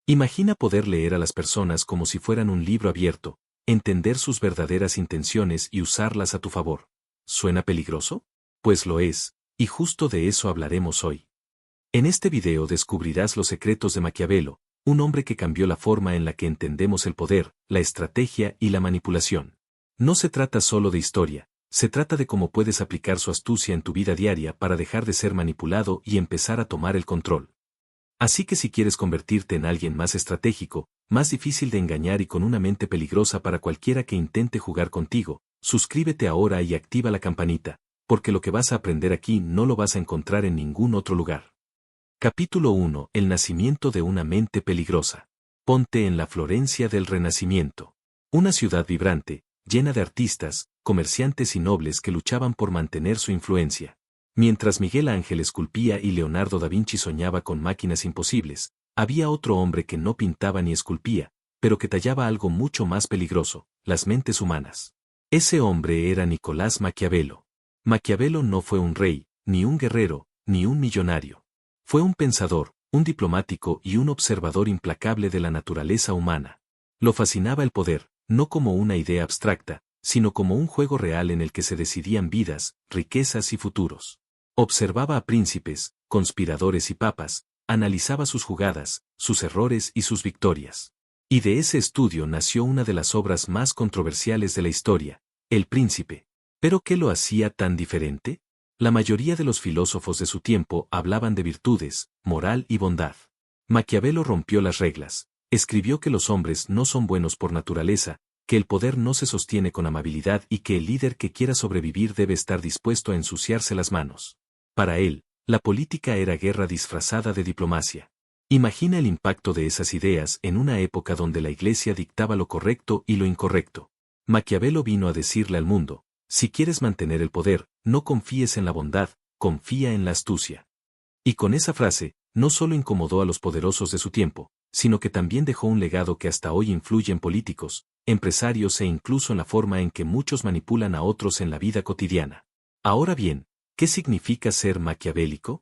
Imagina poder leer a las personas como si fueran un libro abierto, entender sus verdaderas intenciones y usarlas a tu favor. ¿Suena peligroso? Pues lo es, y justo de eso hablaremos hoy. En este video descubrirás los secretos de Maquiavelo, un hombre que cambió la forma en la que entendemos el poder, la estrategia y la manipulación. No se trata solo de historia, se trata de cómo puedes aplicar su astucia en tu vida diaria para dejar de ser manipulado y empezar a tomar el control. Así que si quieres convertirte en alguien más estratégico, más difícil de engañar y con una mente peligrosa para cualquiera que intente jugar contigo, suscríbete ahora y activa la campanita, porque lo que vas a aprender aquí no lo vas a encontrar en ningún otro lugar. Capítulo 1. El nacimiento de una mente peligrosa. Ponte en la Florencia del Renacimiento. Una ciudad vibrante, llena de artistas, comerciantes y nobles que luchaban por mantener su influencia. Mientras Miguel Ángel esculpía y Leonardo da Vinci soñaba con máquinas imposibles, había otro hombre que no pintaba ni esculpía, pero que tallaba algo mucho más peligroso, las mentes humanas. Ese hombre era Nicolás Maquiavelo. Maquiavelo no fue un rey, ni un guerrero, ni un millonario. Fue un pensador, un diplomático y un observador implacable de la naturaleza humana. Lo fascinaba el poder, no como una idea abstracta, sino como un juego real en el que se decidían vidas, riquezas y futuros. Observaba a príncipes, conspiradores y papas, analizaba sus jugadas, sus errores y sus victorias. Y de ese estudio nació una de las obras más controversiales de la historia, El Príncipe. ¿Pero qué lo hacía tan diferente? La mayoría de los filósofos de su tiempo hablaban de virtudes, moral y bondad. Maquiavelo rompió las reglas, escribió que los hombres no son buenos por naturaleza, que el poder no se sostiene con amabilidad y que el líder que quiera sobrevivir debe estar dispuesto a ensuciarse las manos. Para él, la política era guerra disfrazada de diplomacia. Imagina el impacto de esas ideas en una época donde la Iglesia dictaba lo correcto y lo incorrecto. Maquiavelo vino a decirle al mundo: si quieres mantener el poder, no confíes en la bondad, confía en la astucia. Y con esa frase, no solo incomodó a los poderosos de su tiempo, sino que también dejó un legado que hasta hoy influye en políticos, empresarios e incluso en la forma en que muchos manipulan a otros en la vida cotidiana. Ahora bien, ¿qué significa ser maquiavélico?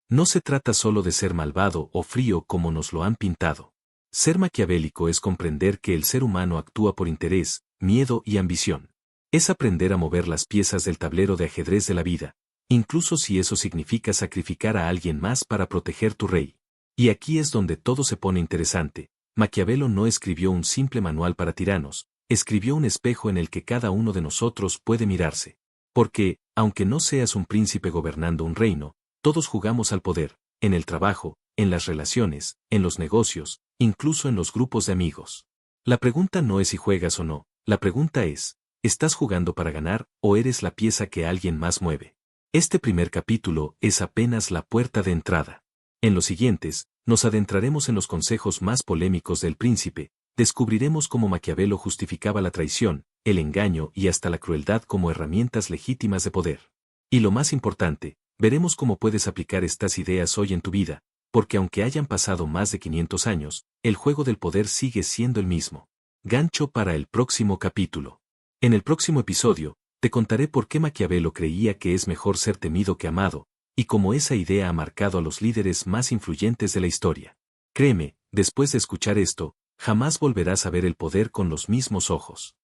No se trata solo de ser malvado o frío como nos lo han pintado. Ser maquiavélico es comprender que el ser humano actúa por interés, miedo y ambición. Es aprender a mover las piezas del tablero de ajedrez de la vida, incluso si eso significa sacrificar a alguien más para proteger tu rey. Y aquí es donde todo se pone interesante. Maquiavelo no escribió un simple manual para tiranos, escribió un espejo en el que cada uno de nosotros puede mirarse. Porque, aunque no seas un príncipe gobernando un reino, todos jugamos al poder, en el trabajo, en las relaciones, en los negocios, incluso en los grupos de amigos. La pregunta no es si juegas o no, la pregunta es: ¿estás jugando para ganar o eres la pieza que alguien más mueve? Este primer capítulo es apenas la puerta de entrada. En los siguientes, nos adentraremos en los consejos más polémicos del príncipe, descubriremos cómo Maquiavelo justificaba la traición, el engaño y hasta la crueldad como herramientas legítimas de poder. Y lo más importante, veremos cómo puedes aplicar estas ideas hoy en tu vida, porque aunque hayan pasado más de 500 años, el juego del poder sigue siendo el mismo. Gancho para el próximo capítulo. En el próximo episodio, te contaré por qué Maquiavelo creía que es mejor ser temido que amado, y cómo esa idea ha marcado a los líderes más influyentes de la historia. Créeme, después de escuchar esto, jamás volverás a ver el poder con los mismos ojos.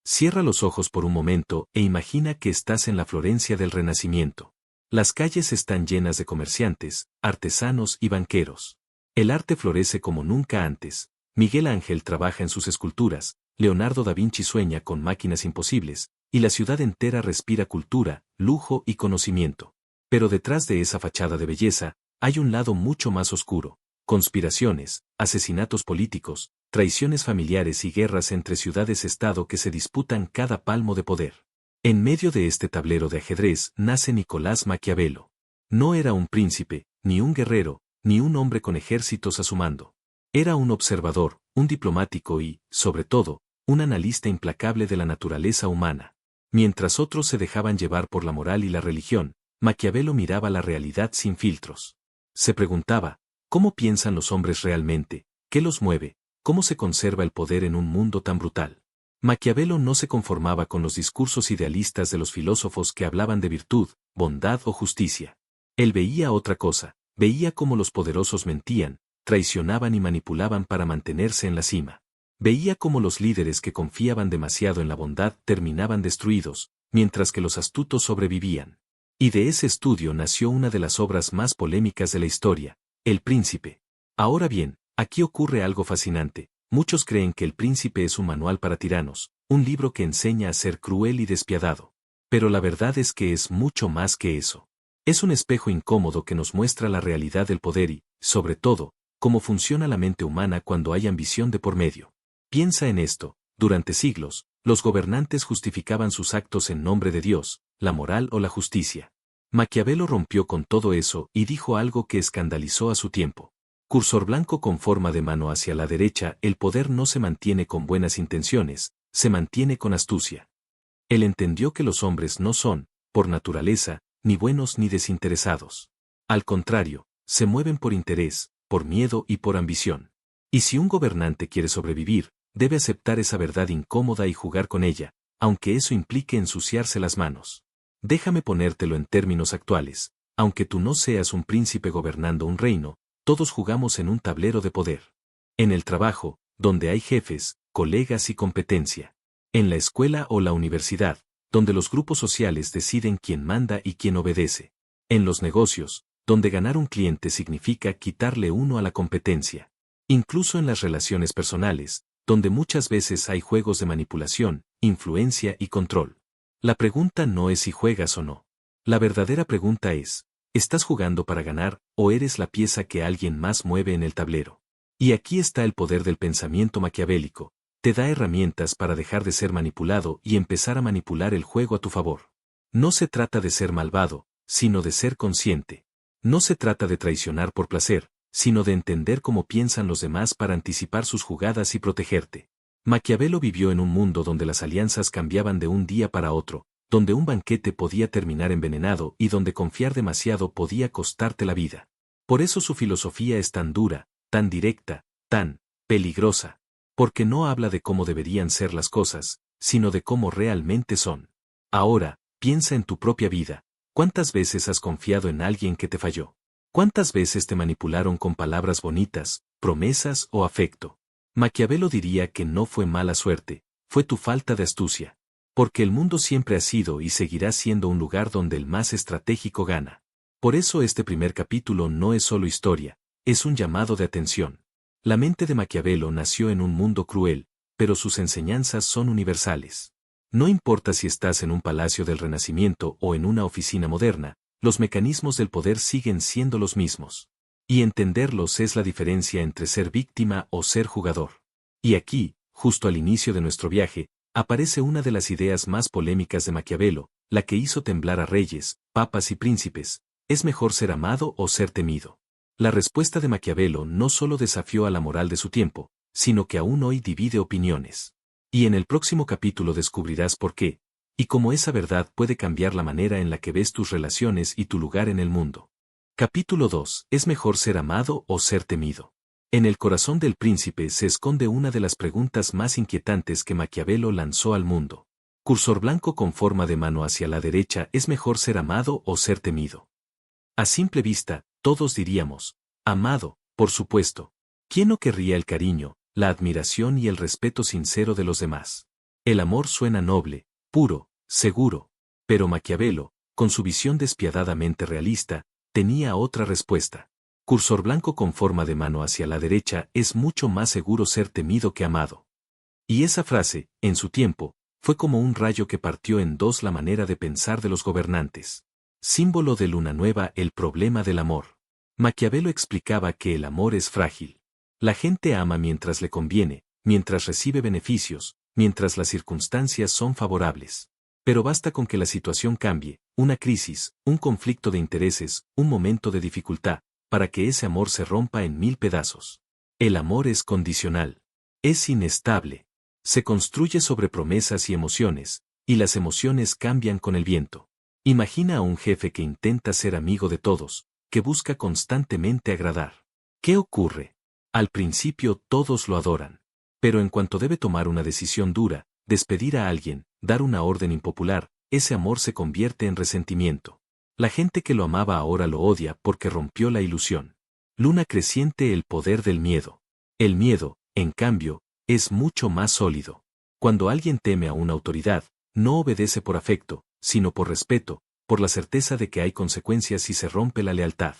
Cierra los ojos por un momento e imagina que estás en la Florencia del Renacimiento. Las calles están llenas de comerciantes, artesanos y banqueros. El arte florece como nunca antes. Miguel Ángel trabaja en sus esculturas, Leonardo da Vinci sueña con máquinas imposibles, y la ciudad entera respira cultura, lujo y conocimiento. Pero detrás de esa fachada de belleza, hay un lado mucho más oscuro: conspiraciones, asesinatos políticos, traiciones familiares y guerras entre ciudades-estado que se disputan cada palmo de poder. En medio de este tablero de ajedrez nace Nicolás Maquiavelo. No era un príncipe, ni un guerrero, ni un hombre con ejércitos a su mando. Era un observador, un diplomático y, sobre todo, un analista implacable de la naturaleza humana. Mientras otros se dejaban llevar por la moral y la religión, Maquiavelo miraba la realidad sin filtros. Se preguntaba: ¿cómo piensan los hombres realmente? ¿Qué los mueve? ¿Cómo se conserva el poder en un mundo tan brutal? Maquiavelo no se conformaba con los discursos idealistas de los filósofos que hablaban de virtud, bondad o justicia. Él veía otra cosa, veía cómo los poderosos mentían, traicionaban y manipulaban para mantenerse en la cima. Veía cómo los líderes que confiaban demasiado en la bondad terminaban destruidos, mientras que los astutos sobrevivían. Y de ese estudio nació una de las obras más polémicas de la historia, El Príncipe. Ahora bien, aquí ocurre algo fascinante. Muchos creen que El Príncipe es un manual para tiranos, un libro que enseña a ser cruel y despiadado. Pero la verdad es que es mucho más que eso. Es un espejo incómodo que nos muestra la realidad del poder y, sobre todo, cómo funciona la mente humana cuando hay ambición de por medio. Piensa en esto, durante siglos, los gobernantes justificaban sus actos en nombre de Dios, la moral o la justicia. Maquiavelo rompió con todo eso y dijo algo que escandalizó a su tiempo. Cursor blanco con forma de mano hacia la derecha, el poder no se mantiene con buenas intenciones, se mantiene con astucia. Él entendió que los hombres no son, por naturaleza, ni buenos ni desinteresados. Al contrario, se mueven por interés, por miedo y por ambición. Y si un gobernante quiere sobrevivir, debe aceptar esa verdad incómoda y jugar con ella, aunque eso implique ensuciarse las manos. Déjame ponértelo en términos actuales. Aunque tú no seas un príncipe gobernando un reino, todos jugamos en un tablero de poder. En el trabajo, donde hay jefes, colegas y competencia. En la escuela o la universidad, donde los grupos sociales deciden quién manda y quién obedece. En los negocios, donde ganar un cliente significa quitarle uno a la competencia. Incluso en las relaciones personales, donde muchas veces hay juegos de manipulación, influencia y control. La pregunta no es si juegas o no. La verdadera pregunta es, ¿estás jugando para ganar o eres la pieza que alguien más mueve en el tablero? Y aquí está el poder del pensamiento maquiavélico. Te da herramientas para dejar de ser manipulado y empezar a manipular el juego a tu favor. No se trata de ser malvado, sino de ser consciente. No se trata de traicionar por placer, sino de entender cómo piensan los demás para anticipar sus jugadas y protegerte. Maquiavelo vivió en un mundo donde las alianzas cambiaban de un día para otro, donde un banquete podía terminar envenenado y donde confiar demasiado podía costarte la vida. Por eso su filosofía es tan dura, tan directa, tan peligrosa. Porque no habla de cómo deberían ser las cosas, sino de cómo realmente son. Ahora, piensa en tu propia vida. ¿Cuántas veces has confiado en alguien que te falló? ¿Cuántas veces te manipularon con palabras bonitas, promesas o afecto? Maquiavelo diría que no fue mala suerte, fue tu falta de astucia. Porque el mundo siempre ha sido y seguirá siendo un lugar donde el más estratégico gana. Por eso este primer capítulo no es solo historia, es un llamado de atención. La mente de Maquiavelo nació en un mundo cruel, pero sus enseñanzas son universales. No importa si estás en un palacio del Renacimiento o en una oficina moderna, los mecanismos del poder siguen siendo los mismos. Y entenderlos es la diferencia entre ser víctima o ser jugador. Y aquí, justo al inicio de nuestro viaje, aparece una de las ideas más polémicas de Maquiavelo, la que hizo temblar a reyes, papas y príncipes: ¿es mejor ser amado o ser temido? La respuesta de Maquiavelo no solo desafió a la moral de su tiempo, sino que aún hoy divide opiniones. Y en el próximo capítulo descubrirás por qué, y cómo esa verdad puede cambiar la manera en la que ves tus relaciones y tu lugar en el mundo. Capítulo 2. ¿Es mejor ser amado o ser temido? En el corazón del príncipe se esconde una de las preguntas más inquietantes que Maquiavelo lanzó al mundo. Cursor blanco con forma de mano hacia la derecha: ¿es mejor ser amado o ser temido? A simple vista, todos diríamos, amado, por supuesto. ¿Quién no querría el cariño, la admiración y el respeto sincero de los demás? El amor suena noble, puro, seguro. Pero Maquiavelo, con su visión despiadadamente realista, tenía otra respuesta. Cursor blanco con forma de mano hacia la derecha: es mucho más seguro ser temido que amado. Y esa frase, en su tiempo, fue como un rayo que partió en dos la manera de pensar de los gobernantes. Símbolo de luna nueva: el problema del amor. Maquiavelo explicaba que el amor es frágil. La gente ama mientras le conviene, mientras recibe beneficios, mientras las circunstancias son favorables. Pero basta con que la situación cambie, una crisis, un conflicto de intereses, un momento de dificultad, para que ese amor se rompa en mil pedazos. El amor es condicional. Es inestable. Se construye sobre promesas y emociones, y las emociones cambian con el viento. Imagina a un jefe que intenta ser amigo de todos, que busca constantemente agradar. ¿Qué ocurre? Al principio todos lo adoran. Pero en cuanto debe tomar una decisión dura, despedir a alguien, dar una orden impopular, ese amor se convierte en resentimiento. La gente que lo amaba ahora lo odia porque rompió la ilusión. Luna creciente, el poder del miedo. El miedo, en cambio, es mucho más sólido. Cuando alguien teme a una autoridad, no obedece por afecto, sino por respeto, por la certeza de que hay consecuencias si se rompe la lealtad.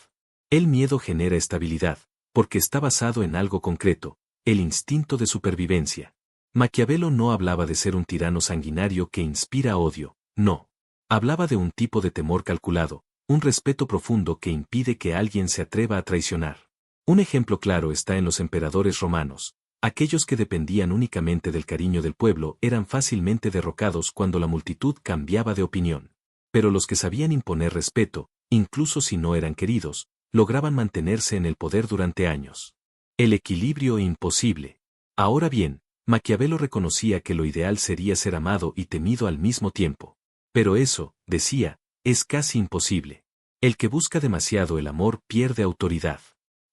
El miedo genera estabilidad, porque está basado en algo concreto, el instinto de supervivencia. Maquiavelo no hablaba de ser un tirano sanguinario que inspira odio, no. Hablaba de un tipo de temor calculado, un respeto profundo que impide que alguien se atreva a traicionar. Un ejemplo claro está en los emperadores romanos. Aquellos que dependían únicamente del cariño del pueblo eran fácilmente derrocados cuando la multitud cambiaba de opinión. Pero los que sabían imponer respeto, incluso si no eran queridos, lograban mantenerse en el poder durante años. El equilibrio imposible. Ahora bien, Maquiavelo reconocía que lo ideal sería ser amado y temido al mismo tiempo. Pero eso, decía, es casi imposible. El que busca demasiado el amor pierde autoridad.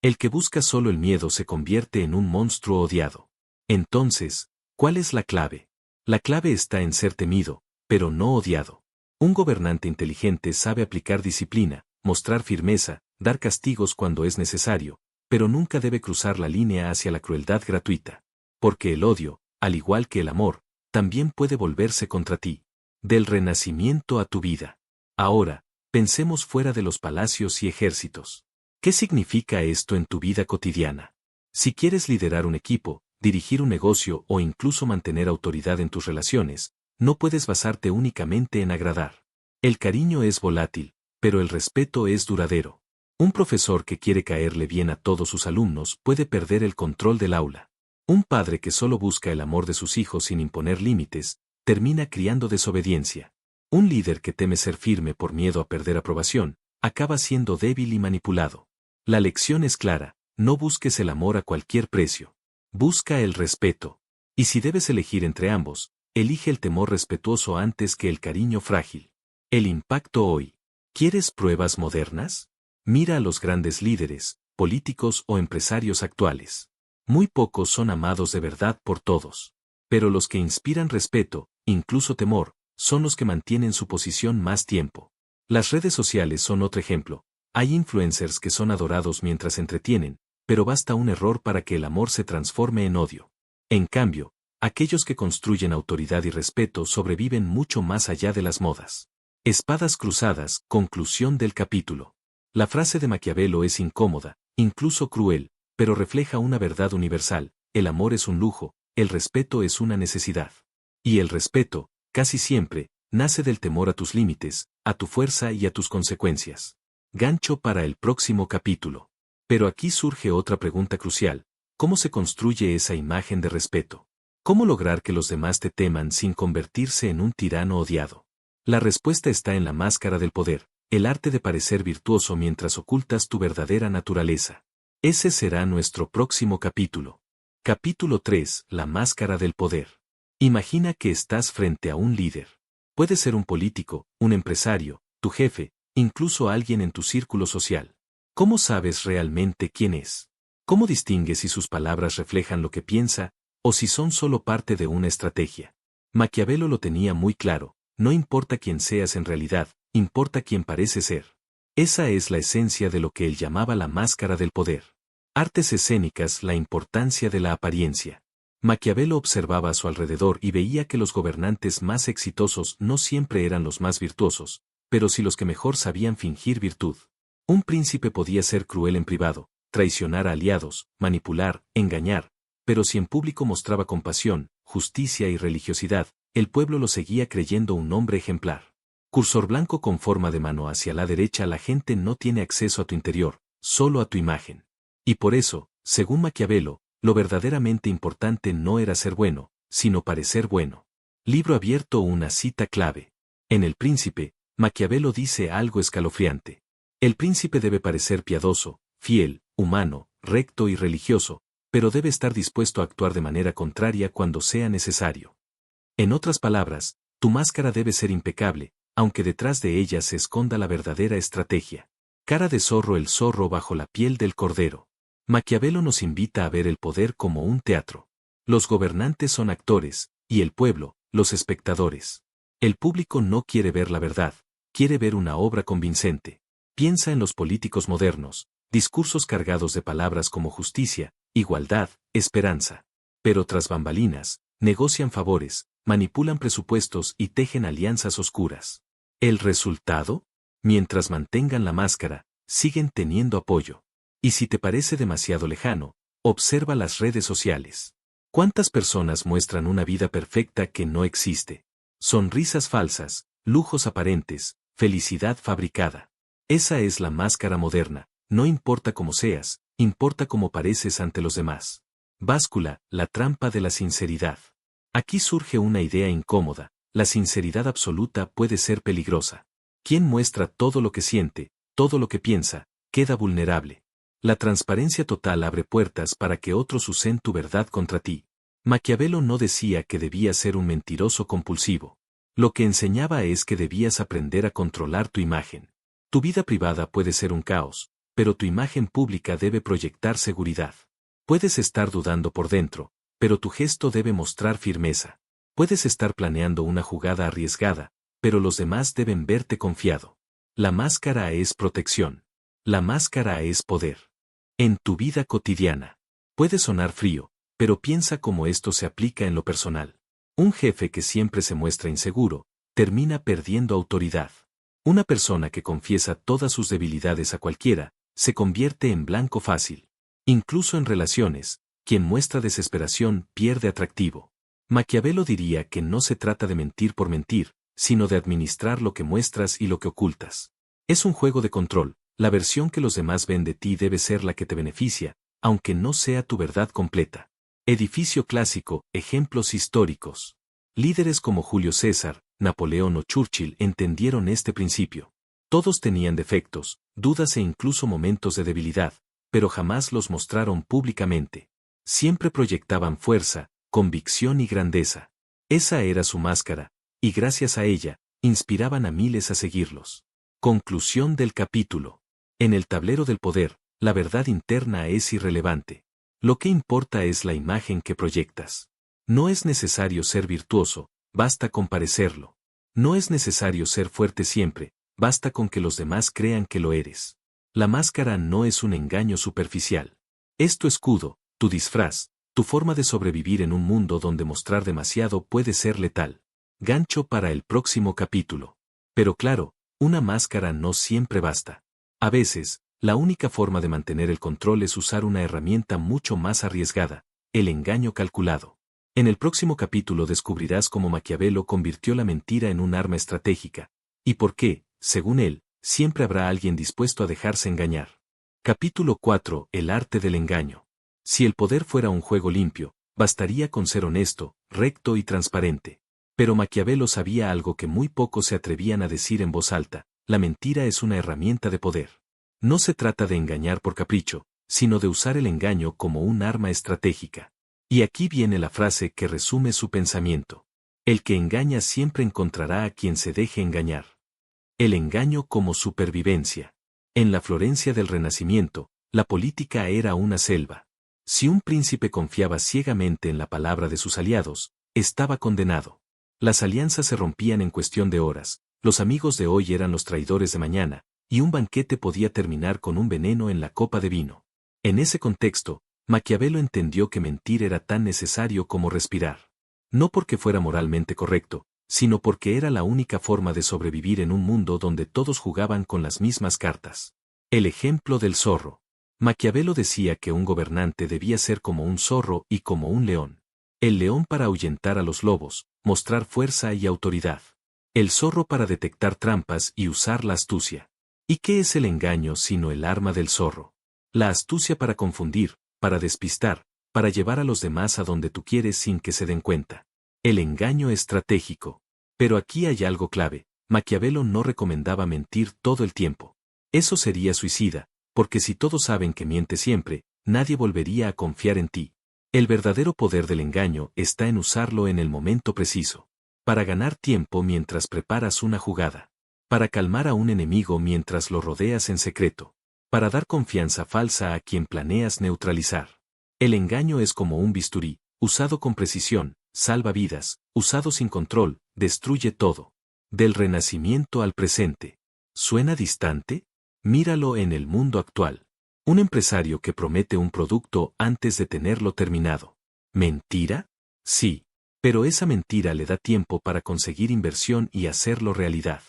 El que busca solo el miedo se convierte en un monstruo odiado. Entonces, ¿cuál es la clave? La clave está en ser temido, pero no odiado. Un gobernante inteligente sabe aplicar disciplina, mostrar firmeza, dar castigos cuando es necesario, pero nunca debe cruzar la línea hacia la crueldad gratuita. Porque el odio, al igual que el amor, también puede volverse contra ti. Del renacimiento a tu vida. Ahora, pensemos fuera de los palacios y ejércitos. ¿Qué significa esto en tu vida cotidiana? Si quieres liderar un equipo, dirigir un negocio o incluso mantener autoridad en tus relaciones, no puedes basarte únicamente en agradar. El cariño es volátil, pero el respeto es duradero. Un profesor que quiere caerle bien a todos sus alumnos puede perder el control del aula. Un padre que solo busca el amor de sus hijos sin imponer límites, termina criando desobediencia. Un líder que teme ser firme por miedo a perder aprobación, acaba siendo débil y manipulado. La lección es clara, no busques el amor a cualquier precio. Busca el respeto. Y si debes elegir entre ambos, elige el temor respetuoso antes que el cariño frágil. El impacto hoy. ¿Quieres pruebas modernas? Mira a los grandes líderes, políticos o empresarios actuales. Muy pocos son amados de verdad por todos. Pero los que inspiran respeto, incluso temor, son los que mantienen su posición más tiempo. Las redes sociales son otro ejemplo. Hay influencers que son adorados mientras entretienen, pero basta un error para que el amor se transforme en odio. En cambio, aquellos que construyen autoridad y respeto sobreviven mucho más allá de las modas. Espadas cruzadas, conclusión del capítulo. La frase de Maquiavelo es incómoda, incluso cruel, pero refleja una verdad universal: el amor es un lujo, el respeto es una necesidad. Y el respeto, casi siempre, nace del temor a tus límites, a tu fuerza y a tus consecuencias. Gancho para el próximo capítulo. Pero aquí surge otra pregunta crucial: ¿cómo se construye esa imagen de respeto? ¿Cómo lograr que los demás te teman sin convertirse en un tirano odiado? La respuesta está en la máscara del poder, el arte de parecer virtuoso mientras ocultas tu verdadera naturaleza. Ese será nuestro próximo capítulo. Capítulo 3. La máscara del poder. Imagina que estás frente a un líder. Puede ser un político, un empresario, tu jefe, incluso alguien en tu círculo social. ¿Cómo sabes realmente quién es? ¿Cómo distingues si sus palabras reflejan lo que piensa, o si son solo parte de una estrategia? Maquiavelo lo tenía muy claro: no importa quién seas en realidad, importa quién parece ser. Esa es la esencia de lo que él llamaba la máscara del poder. Artes escénicas: la importancia de la apariencia. Maquiavelo observaba a su alrededor y veía que los gobernantes más exitosos no siempre eran los más virtuosos, pero sí los que mejor sabían fingir virtud. Un príncipe podía ser cruel en privado, traicionar a aliados, manipular, engañar, pero si en público mostraba compasión, justicia y religiosidad, el pueblo lo seguía creyendo un hombre ejemplar. Cursor blanco con forma de mano hacia la derecha: la gente no tiene acceso a tu interior, solo a tu imagen. Y por eso, según Maquiavelo, lo verdaderamente importante no era ser bueno, sino parecer bueno. Libro abierto. Una cita clave. En El Príncipe, Maquiavelo dice algo escalofriante. El príncipe debe parecer piadoso, fiel, humano, recto y religioso, pero debe estar dispuesto a actuar de manera contraria cuando sea necesario. En otras palabras, tu máscara debe ser impecable, aunque detrás de ella se esconda la verdadera estrategia. Cara de zorro: el zorro bajo la piel del cordero. Maquiavelo nos invita a ver el poder como un teatro. Los gobernantes son actores, y el pueblo, los espectadores. El público no quiere ver la verdad, quiere ver una obra convincente. Piensa en los políticos modernos. discursos cargados de palabras como justicia, igualdad, esperanza. Pero tras bambalinas, negocian favores, manipulan presupuestos y tejen alianzas oscuras. ¿El resultado? Mientras mantengan la máscara, siguen teniendo apoyo. Y si te parece demasiado lejano, observa las redes sociales. ¿Cuántas personas muestran una vida perfecta que no existe? Sonrisas falsas, lujos aparentes, felicidad fabricada. Esa es la máscara moderna, no importa cómo seas, importa cómo pareces ante los demás. Báscula, la trampa de la sinceridad. Aquí surge una idea incómoda, la sinceridad absoluta puede ser peligrosa. Quien muestra todo lo que siente, todo lo que piensa, queda vulnerable. La transparencia total abre puertas para que otros usen tu verdad contra ti. Maquiavelo no decía que debías ser un mentiroso compulsivo. Lo que enseñaba es que debías aprender a controlar tu imagen. Tu vida privada puede ser un caos, pero tu imagen pública debe proyectar seguridad. Puedes estar dudando por dentro, pero tu gesto debe mostrar firmeza. Puedes estar planeando una jugada arriesgada, pero los demás deben verte confiado. La máscara es protección. La máscara es poder. En tu vida cotidiana. Puede sonar frío, pero piensa cómo esto se aplica en lo personal. Un jefe que siempre se muestra inseguro, termina perdiendo autoridad. Una persona que confiesa todas sus debilidades a cualquiera, se convierte en blanco fácil. Incluso en relaciones, quien muestra desesperación pierde atractivo. Maquiavelo diría que no se trata de mentir por mentir, sino de administrar lo que muestras y lo que ocultas. Es un juego de control, la versión que los demás ven de ti debe ser la que te beneficia, aunque no sea tu verdad completa. Edificio clásico, ejemplos históricos. Líderes como Julio César, Napoleón o Churchill entendieron este principio. Todos tenían defectos, dudas e incluso momentos de debilidad, pero jamás los mostraron públicamente. Siempre proyectaban fuerza, convicción y grandeza. Esa era su máscara, y gracias a ella, inspiraban a miles a seguirlos. Conclusión del capítulo. En el tablero del poder, la verdad interna es irrelevante. Lo que importa es la imagen que proyectas. No es necesario ser virtuoso, basta con parecerlo. No es necesario ser fuerte siempre, basta con que los demás crean que lo eres. La máscara no es un engaño superficial. Es tu escudo, tu disfraz, tu forma de sobrevivir en un mundo donde mostrar demasiado puede ser letal. Gancho para el próximo capítulo. Pero claro, una máscara no siempre basta. A veces, la única forma de mantener el control es usar una herramienta mucho más arriesgada, el engaño calculado. En el próximo capítulo descubrirás cómo Maquiavelo convirtió la mentira en un arma estratégica, y por qué, según él, siempre habrá alguien dispuesto a dejarse engañar. Capítulo 4. El arte del engaño. Si el poder fuera un juego limpio, bastaría con ser honesto, recto y transparente. Pero Maquiavelo sabía algo que muy pocos se atrevían a decir en voz alta: la mentira es una herramienta de poder. No se trata de engañar por capricho, sino de usar el engaño como un arma estratégica. Y aquí viene la frase que resume su pensamiento. El que engaña siempre encontrará a quien se deje engañar. El engaño como supervivencia. En la Florencia del Renacimiento, la política era una selva. Si un príncipe confiaba ciegamente en la palabra de sus aliados, estaba condenado. Las alianzas se rompían en cuestión de horas, los amigos de hoy eran los traidores de mañana, y un banquete podía terminar con un veneno en la copa de vino. En ese contexto, Maquiavelo entendió que mentir era tan necesario como respirar. No porque fuera moralmente correcto, sino porque era la única forma de sobrevivir en un mundo donde todos jugaban con las mismas cartas. El ejemplo del zorro. Maquiavelo decía que un gobernante debía ser como un zorro y como un león. El león para ahuyentar a los lobos, mostrar fuerza y autoridad. El zorro para detectar trampas y usar la astucia. ¿Y qué es el engaño sino el arma del zorro? La astucia para confundir, para despistar, para llevar a los demás a donde tú quieres sin que se den cuenta. El engaño estratégico. Pero aquí hay algo clave: Maquiavelo no recomendaba mentir todo el tiempo. Eso sería suicida, porque si todos saben que mientes siempre, nadie volvería a confiar en ti. El verdadero poder del engaño está en usarlo en el momento preciso. Para ganar tiempo mientras preparas una jugada. Para calmar a un enemigo mientras lo rodeas en secreto. Para dar confianza falsa a quien planeas neutralizar. El engaño es como un bisturí, usado con precisión, salva vidas, usado sin control, destruye todo. Del Renacimiento al presente. ¿Suena distante? Míralo en el mundo actual. Un empresario que promete un producto antes de tenerlo terminado. ¿Mentira? Sí. Pero esa mentira le da tiempo para conseguir inversión y hacerlo realidad.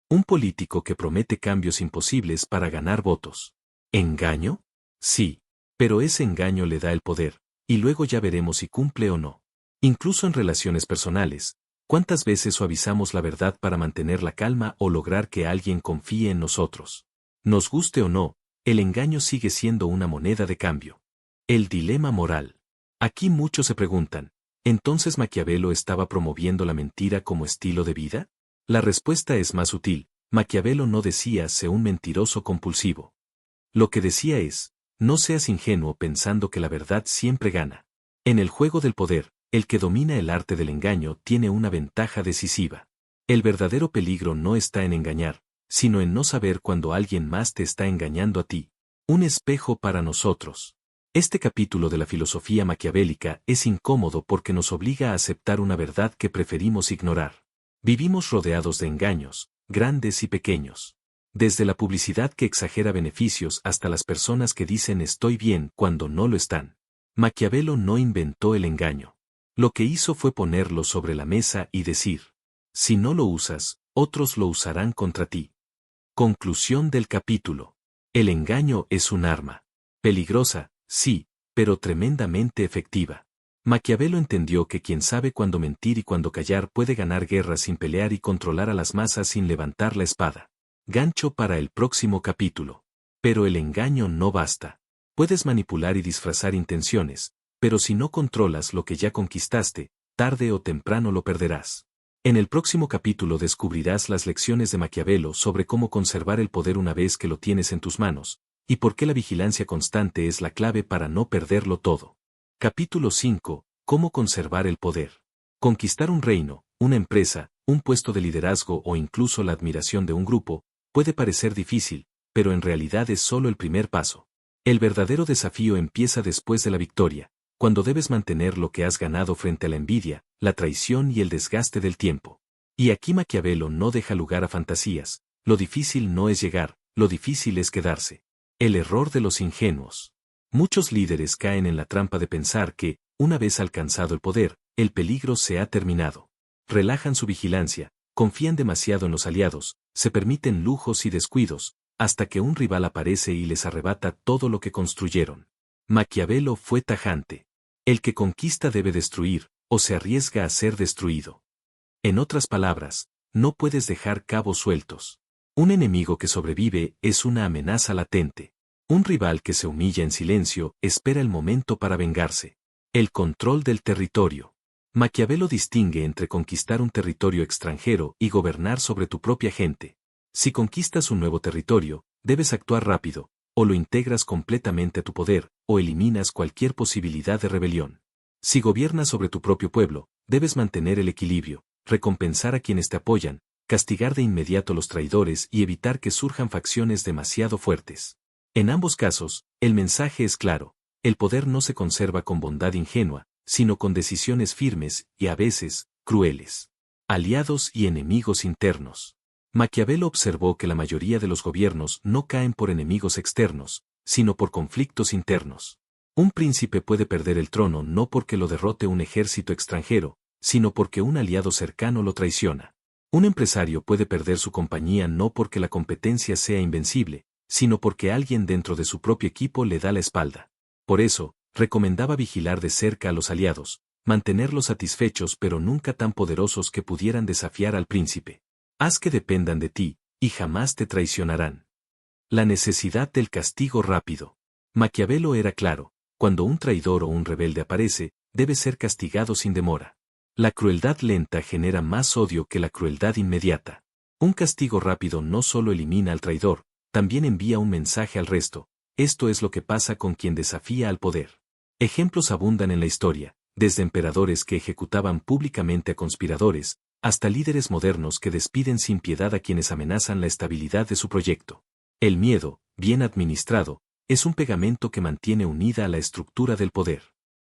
Un político que promete cambios imposibles para ganar votos. ¿Engaño? Sí. Pero ese engaño le da el poder, y luego ya veremos si cumple o no. Incluso en relaciones personales, ¿cuántas veces suavizamos la verdad para mantener la calma o lograr que alguien confíe en nosotros? Nos guste o no, el engaño sigue siendo una moneda de cambio. El dilema moral. Aquí muchos se preguntan, ¿entonces Maquiavelo estaba promoviendo la mentira como estilo de vida? La respuesta es más sutil. Maquiavelo no decía sé un mentiroso compulsivo. Lo que decía es, no seas ingenuo pensando que la verdad siempre gana. En el juego del poder, el que domina el arte del engaño tiene una ventaja decisiva. El verdadero peligro no está en engañar, sino en no saber cuando alguien más te está engañando a ti. Un espejo para nosotros. Este capítulo de la filosofía maquiavélica es incómodo porque nos obliga a aceptar una verdad que preferimos ignorar. Vivimos rodeados de engaños, grandes y pequeños. Desde la publicidad que exagera beneficios hasta las personas que dicen estoy bien cuando no lo están. Maquiavelo no inventó el engaño. Lo que hizo fue ponerlo sobre la mesa y decir, si no lo usas, otros lo usarán contra ti. Conclusión del capítulo. El engaño es un arma. Peligrosa, sí, pero tremendamente efectiva. Maquiavelo entendió que quien sabe cuándo mentir y cuándo callar puede ganar guerras sin pelear y controlar a las masas sin levantar la espada. Gancho para el próximo capítulo. Pero el engaño no basta. Puedes manipular y disfrazar intenciones, pero si no controlas lo que ya conquistaste, tarde o temprano lo perderás. En el próximo capítulo descubrirás las lecciones de Maquiavelo sobre cómo conservar el poder una vez que lo tienes en tus manos, y por qué la vigilancia constante es la clave para no perderlo todo. Capítulo 5. Cómo conservar el poder. Conquistar un reino, una empresa, un puesto de liderazgo o incluso la admiración de un grupo, puede parecer difícil, pero en realidad es solo el primer paso. El verdadero desafío empieza después de la victoria, cuando debes mantener lo que has ganado frente a la envidia, la traición y el desgaste del tiempo. Y aquí Maquiavelo no deja lugar a fantasías, lo difícil no es llegar, lo difícil es quedarse. El error de los ingenuos. Muchos líderes caen en la trampa de pensar que, una vez alcanzado el poder, el peligro se ha terminado. Relajan su vigilancia, confían demasiado en los aliados, se permiten lujos y descuidos, hasta que un rival aparece y les arrebata todo lo que construyeron. Maquiavelo fue tajante. El que conquista debe destruir, o se arriesga a ser destruido. En otras palabras, no puedes dejar cabos sueltos. Un enemigo que sobrevive es una amenaza latente. Un rival que se humilla en silencio espera el momento para vengarse. El control del territorio. Maquiavelo distingue entre conquistar un territorio extranjero y gobernar sobre tu propia gente. Si conquistas un nuevo territorio, debes actuar rápido, o lo integras completamente a tu poder, o eliminas cualquier posibilidad de rebelión. Si gobiernas sobre tu propio pueblo, debes mantener el equilibrio, recompensar a quienes te apoyan, castigar de inmediato a los traidores y evitar que surjan facciones demasiado fuertes. En ambos casos, el mensaje es claro, el poder no se conserva con bondad ingenua, sino con decisiones firmes y a veces, crueles. Aliados y enemigos internos. Maquiavelo observó que la mayoría de los gobiernos no caen por enemigos externos, sino por conflictos internos. Un príncipe puede perder el trono no porque lo derrote un ejército extranjero, sino porque un aliado cercano lo traiciona. Un empresario puede perder su compañía no porque la competencia sea invencible, sino porque alguien dentro de su propio equipo le da la espalda. Por eso, recomendaba vigilar de cerca a los aliados, mantenerlos satisfechos pero nunca tan poderosos que pudieran desafiar al príncipe. Haz que dependan de ti, y jamás te traicionarán. La necesidad del castigo rápido. Maquiavelo era claro, cuando un traidor o un rebelde aparece, debe ser castigado sin demora. La crueldad lenta genera más odio que la crueldad inmediata. Un castigo rápido no solo elimina al traidor, también envía un mensaje al resto. Esto es lo que pasa con quien desafía al poder. Ejemplos abundan en la historia, desde emperadores que ejecutaban públicamente a conspiradores, hasta líderes modernos que despiden sin piedad a quienes amenazan la estabilidad de su proyecto. El miedo, bien administrado, es un pegamento que mantiene unida a la estructura del poder.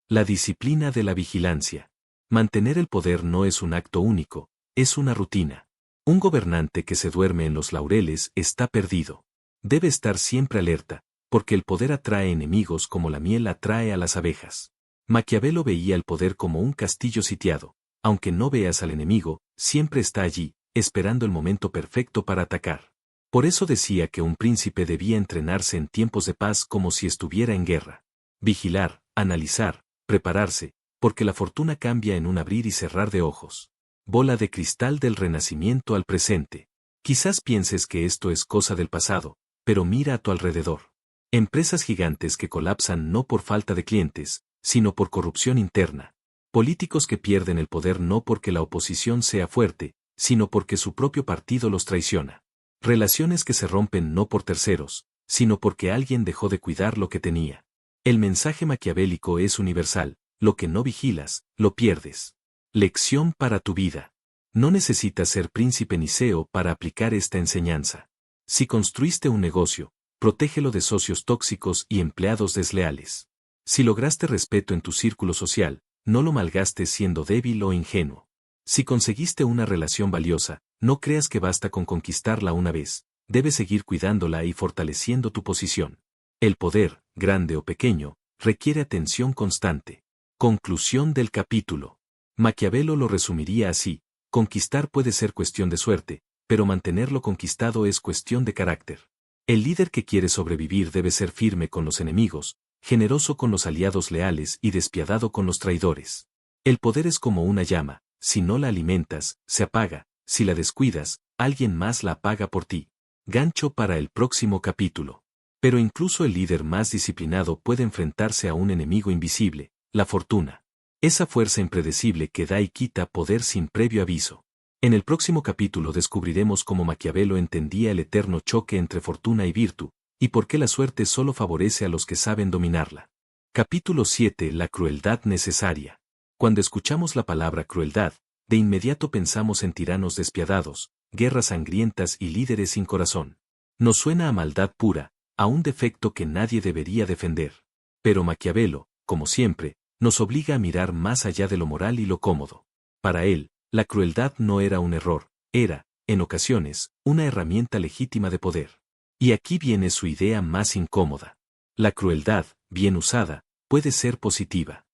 La disciplina de la vigilancia. Mantener el poder no es un acto único, es una rutina. Un gobernante que se duerme en los laureles está perdido. Debe estar siempre alerta, porque el poder atrae enemigos como la miel atrae a las abejas. Maquiavelo veía el poder como un castillo sitiado. Aunque no veas al enemigo, siempre está allí, esperando el momento perfecto para atacar. Por eso decía que un príncipe debía entrenarse en tiempos de paz como si estuviera en guerra. Vigilar, analizar, prepararse, porque la fortuna cambia en un abrir y cerrar de ojos. Bola de cristal del Renacimiento al presente. Quizás pienses que esto es cosa del pasado, pero mira a tu alrededor. Empresas gigantes que colapsan no por falta de clientes, sino por corrupción interna. Políticos que pierden el poder no porque la oposición sea fuerte, sino porque su propio partido los traiciona. Relaciones que se rompen no por terceros, sino porque alguien dejó de cuidar lo que tenía. El mensaje maquiavélico es universal: lo que no vigilas, lo pierdes. Lección para tu vida. No necesitas ser príncipe niceo para aplicar esta enseñanza. Si construiste un negocio, protégelo de socios tóxicos y empleados desleales. Si lograste respeto en tu círculo social, no lo malgastes siendo débil o ingenuo. Si conseguiste una relación valiosa, no creas que basta con conquistarla una vez, debes seguir cuidándola y fortaleciendo tu posición. El poder, grande o pequeño, requiere atención constante. Conclusión del capítulo. Maquiavelo lo resumiría así: conquistar puede ser cuestión de suerte, pero mantenerlo conquistado es cuestión de carácter. El líder que quiere sobrevivir debe ser firme con los enemigos, generoso con los aliados leales y despiadado con los traidores. El poder es como una llama: si no la alimentas, se apaga; si la descuidas, alguien más la apaga por ti. Gancho para el próximo capítulo. Pero incluso el líder más disciplinado puede enfrentarse a un enemigo invisible: la fortuna. Esa fuerza impredecible que da y quita poder sin previo aviso. En el próximo capítulo descubriremos cómo Maquiavelo entendía el eterno choque entre fortuna y virtud, y por qué la suerte solo favorece a los que saben dominarla. Capítulo 7. La crueldad necesaria. Cuando escuchamos la palabra crueldad, de inmediato pensamos en tiranos despiadados, guerras sangrientas y líderes sin corazón. Nos suena a maldad pura, a un defecto que nadie debería defender. Pero Maquiavelo, como siempre, nos obliga a mirar más allá de lo moral y lo cómodo. Para él, la crueldad no era un error, era, en ocasiones, una herramienta legítima de poder. Y aquí viene su idea más incómoda. La crueldad, bien usada, puede ser positiva.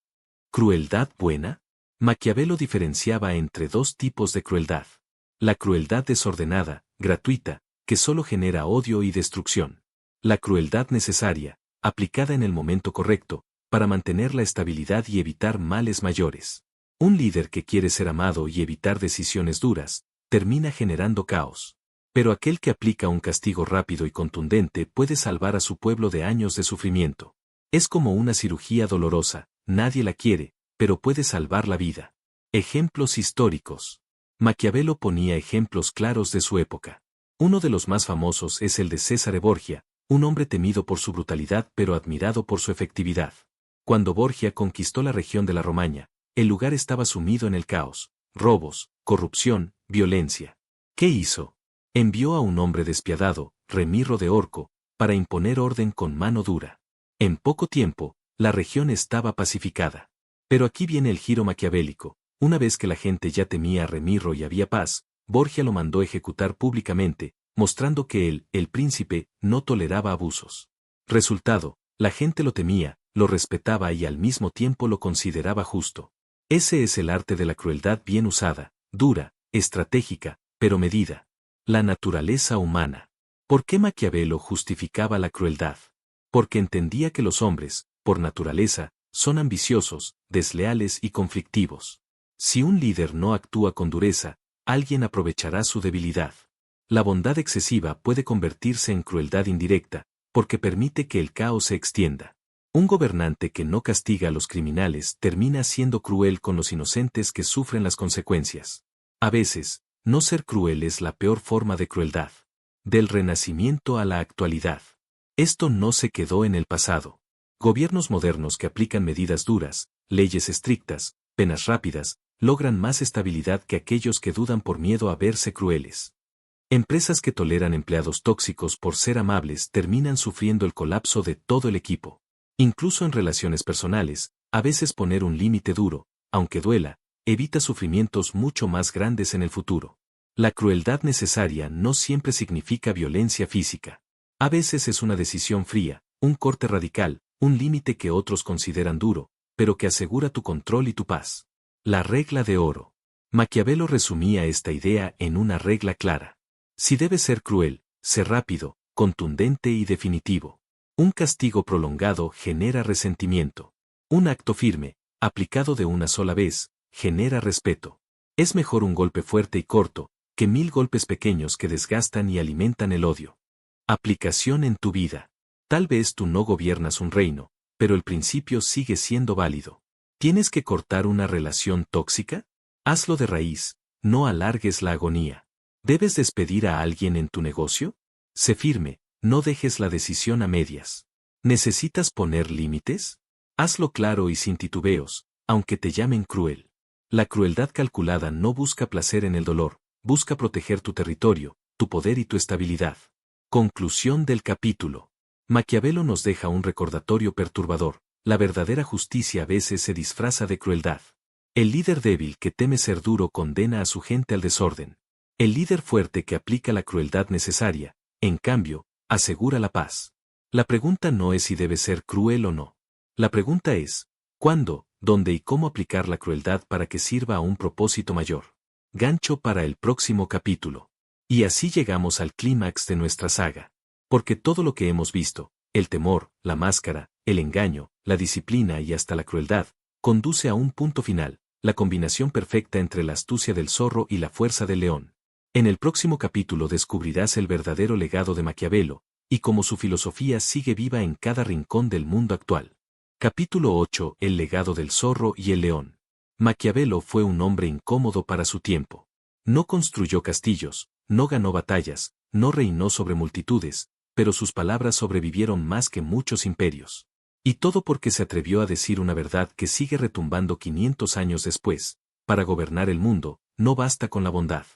¿Crueldad buena? Maquiavelo diferenciaba entre dos tipos de crueldad. La crueldad desordenada, gratuita, que solo genera odio y destrucción. La crueldad necesaria, aplicada en el momento correcto, para mantener la estabilidad y evitar males mayores. Un líder que quiere ser amado y evitar decisiones duras, termina generando caos. Pero aquel que aplica un castigo rápido y contundente puede salvar a su pueblo de años de sufrimiento. Es como una cirugía dolorosa: nadie la quiere, pero puede salvar la vida. Ejemplos históricos. Maquiavelo ponía ejemplos claros de su época. Uno de los más famosos es el de Cesare Borgia, un hombre temido por su brutalidad pero admirado por su efectividad. Cuando Borgia conquistó la región de la Romaña, el lugar estaba sumido en el caos: robos, corrupción, violencia. ¿Qué hizo? Envió a un hombre despiadado, Remirro de Orco, para imponer orden con mano dura. En poco tiempo, la región estaba pacificada. Pero aquí viene el giro maquiavélico: una vez que la gente ya temía a Remirro y había paz, Borgia lo mandó ejecutar públicamente, mostrando que él, el príncipe, no toleraba abusos. Resultado: la gente lo temía, lo respetaba y al mismo tiempo lo consideraba justo. Ese es el arte de la crueldad bien usada, dura, estratégica, pero medida. La naturaleza humana. ¿Por qué Maquiavelo justificaba la crueldad? Porque entendía que los hombres, por naturaleza, son ambiciosos, desleales y conflictivos. Si un líder no actúa con dureza, alguien aprovechará su debilidad. La bondad excesiva puede convertirse en crueldad indirecta, porque permite que el caos se extienda. Un gobernante que no castiga a los criminales termina siendo cruel con los inocentes que sufren las consecuencias. A veces, no ser cruel es la peor forma de crueldad. Del Renacimiento a la actualidad. Esto no se quedó en el pasado. Gobiernos modernos que aplican medidas duras, leyes estrictas, penas rápidas, logran más estabilidad que aquellos que dudan por miedo a verse crueles. Empresas que toleran empleados tóxicos por ser amables terminan sufriendo el colapso de todo el equipo. Incluso en relaciones personales, a veces poner un límite duro, aunque duela, evita sufrimientos mucho más grandes en el futuro. La crueldad necesaria no siempre significa violencia física. A veces es una decisión fría, un corte radical, un límite que otros consideran duro, pero que asegura tu control y tu paz. La regla de oro. Maquiavelo resumía esta idea en una regla clara. Si debes ser cruel, sé rápido, contundente y definitivo. Un castigo prolongado genera resentimiento. Un acto firme, aplicado de una sola vez, genera respeto. Es mejor un golpe fuerte y corto, que 1000 golpes pequeños que desgastan y alimentan el odio. Aplicación en tu vida. Tal vez tú no gobiernas un reino, pero el principio sigue siendo válido. ¿Tienes que cortar una relación tóxica? Hazlo de raíz, no alargues la agonía. ¿Debes despedir a alguien en tu negocio? Sé firme, no dejes la decisión a medias. ¿Necesitas poner límites? Hazlo claro y sin titubeos, aunque te llamen cruel. La crueldad calculada no busca placer en el dolor, busca proteger tu territorio, tu poder y tu estabilidad. Conclusión del capítulo. Maquiavelo nos deja un recordatorio perturbador. La verdadera justicia a veces se disfraza de crueldad. El líder débil que teme ser duro condena a su gente al desorden. El líder fuerte que aplica la crueldad necesaria, en cambio, asegura la paz. La pregunta no es si debe ser cruel o no. La pregunta es, ¿cuándo, dónde y cómo aplicar la crueldad para que sirva a un propósito mayor? Gancho para el próximo capítulo. Y así llegamos al clímax de nuestra saga. Porque todo lo que hemos visto, el temor, la máscara, el engaño, la disciplina y hasta la crueldad, conduce a un punto final, la combinación perfecta entre la astucia del zorro y la fuerza del león. En el próximo capítulo descubrirás el verdadero legado de Maquiavelo, y cómo su filosofía sigue viva en cada rincón del mundo actual. Capítulo 8. El legado del zorro y el león. Maquiavelo fue un hombre incómodo para su tiempo. No construyó castillos, no ganó batallas, no reinó sobre multitudes, pero sus palabras sobrevivieron más que muchos imperios. Y todo porque se atrevió a decir una verdad que sigue retumbando 500 años después: para gobernar el mundo, no basta con la bondad.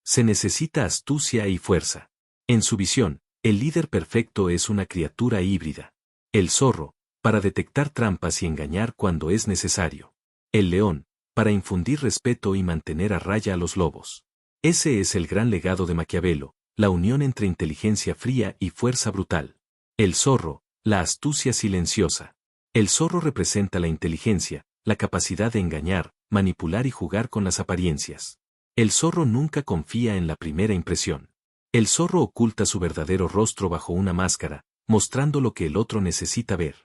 Se necesita astucia y fuerza. En su visión, el líder perfecto es una criatura híbrida. El zorro, para detectar trampas y engañar cuando es necesario. El león, para infundir respeto y mantener a raya a los lobos. Ese es el gran legado de Maquiavelo, la unión entre inteligencia fría y fuerza brutal. El zorro, la astucia silenciosa. El zorro representa la inteligencia, la capacidad de engañar, manipular y jugar con las apariencias. El zorro nunca confía en la primera impresión. El zorro oculta su verdadero rostro bajo una máscara, mostrando lo que el otro necesita ver.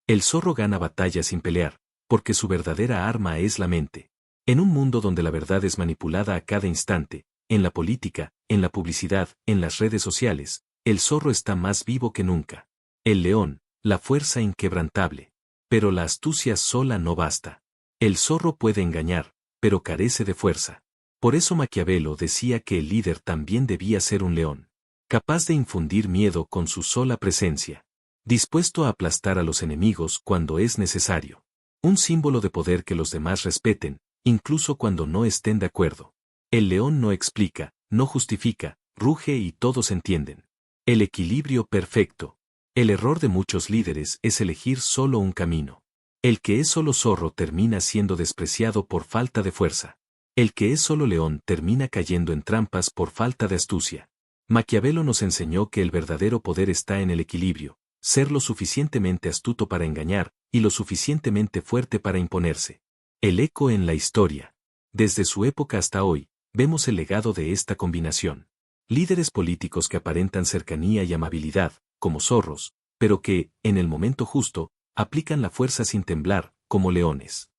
El zorro gana batallas sin pelear, porque su verdadera arma es la mente. En un mundo donde la verdad es manipulada a cada instante, en la política, en la publicidad, en las redes sociales, el zorro está más vivo que nunca. El león, la fuerza inquebrantable. Pero la astucia sola no basta. El zorro puede engañar, pero carece de fuerza. Por eso Maquiavelo decía que el líder también debía ser un león, capaz de infundir miedo con su sola presencia, dispuesto a aplastar a los enemigos cuando es necesario. Un símbolo de poder que los demás respeten, incluso cuando no estén de acuerdo. El león no explica, no justifica, ruge y todos entienden. El equilibrio perfecto. El error de muchos líderes es elegir solo un camino. El que es solo zorro termina siendo despreciado por falta de fuerza. El que es solo león termina cayendo en trampas por falta de astucia. Maquiavelo nos enseñó que el verdadero poder está en el equilibrio, ser lo suficientemente astuto para engañar, y lo suficientemente fuerte para imponerse. El eco en la historia. Desde su época hasta hoy, vemos el legado de esta combinación. Líderes políticos que aparentan cercanía y amabilidad, como zorros, pero que, en el momento justo, aplican la fuerza sin temblar, como leones.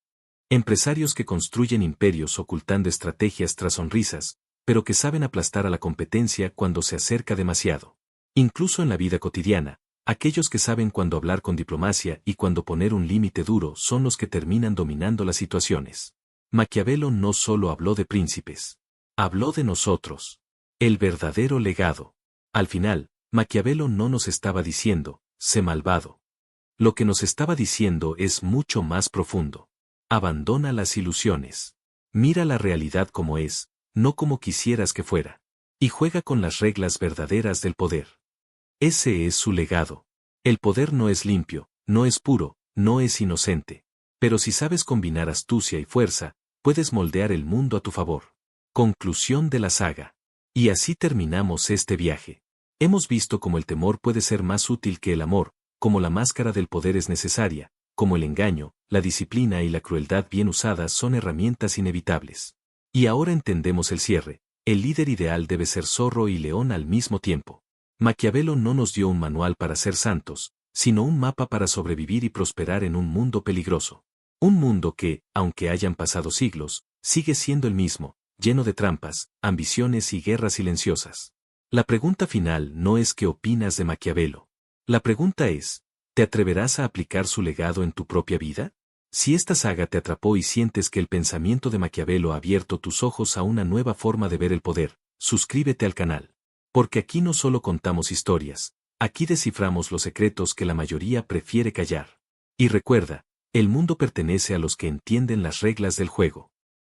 Empresarios que construyen imperios ocultando estrategias tras sonrisas, pero que saben aplastar a la competencia cuando se acerca demasiado. Incluso en la vida cotidiana, aquellos que saben cuándo hablar con diplomacia y cuándo poner un límite duro son los que terminan dominando las situaciones. Maquiavelo no solo habló de príncipes. Habló de nosotros. El verdadero legado. Al final, Maquiavelo no nos estaba diciendo, sé malvado. Lo que nos estaba diciendo es mucho más profundo. Abandona las ilusiones. Mira la realidad como es, no como quisieras que fuera. Y juega con las reglas verdaderas del poder. Ese es su legado. El poder no es limpio, no es puro, no es inocente. Pero si sabes combinar astucia y fuerza, puedes moldear el mundo a tu favor. Conclusión de la saga. Y así terminamos este viaje. Hemos visto cómo el temor puede ser más útil que el amor, como la máscara del poder es necesaria, como el engaño, la disciplina y la crueldad bien usadas son herramientas inevitables. Y ahora entendemos el cierre. El líder ideal debe ser zorro y león al mismo tiempo. Maquiavelo no nos dio un manual para ser santos, sino un mapa para sobrevivir y prosperar en un mundo peligroso. Un mundo que, aunque hayan pasado siglos, sigue siendo el mismo, lleno de trampas, ambiciones y guerras silenciosas. La pregunta final no es ¿qué opinas de Maquiavelo? La pregunta es, ¿te atreverás a aplicar su legado en tu propia vida? Si esta saga te atrapó y sientes que el pensamiento de Maquiavelo ha abierto tus ojos a una nueva forma de ver el poder, suscríbete al canal. Porque aquí no solo contamos historias, aquí desciframos los secretos que la mayoría prefiere callar. Y recuerda, el mundo pertenece a los que entienden las reglas del juego.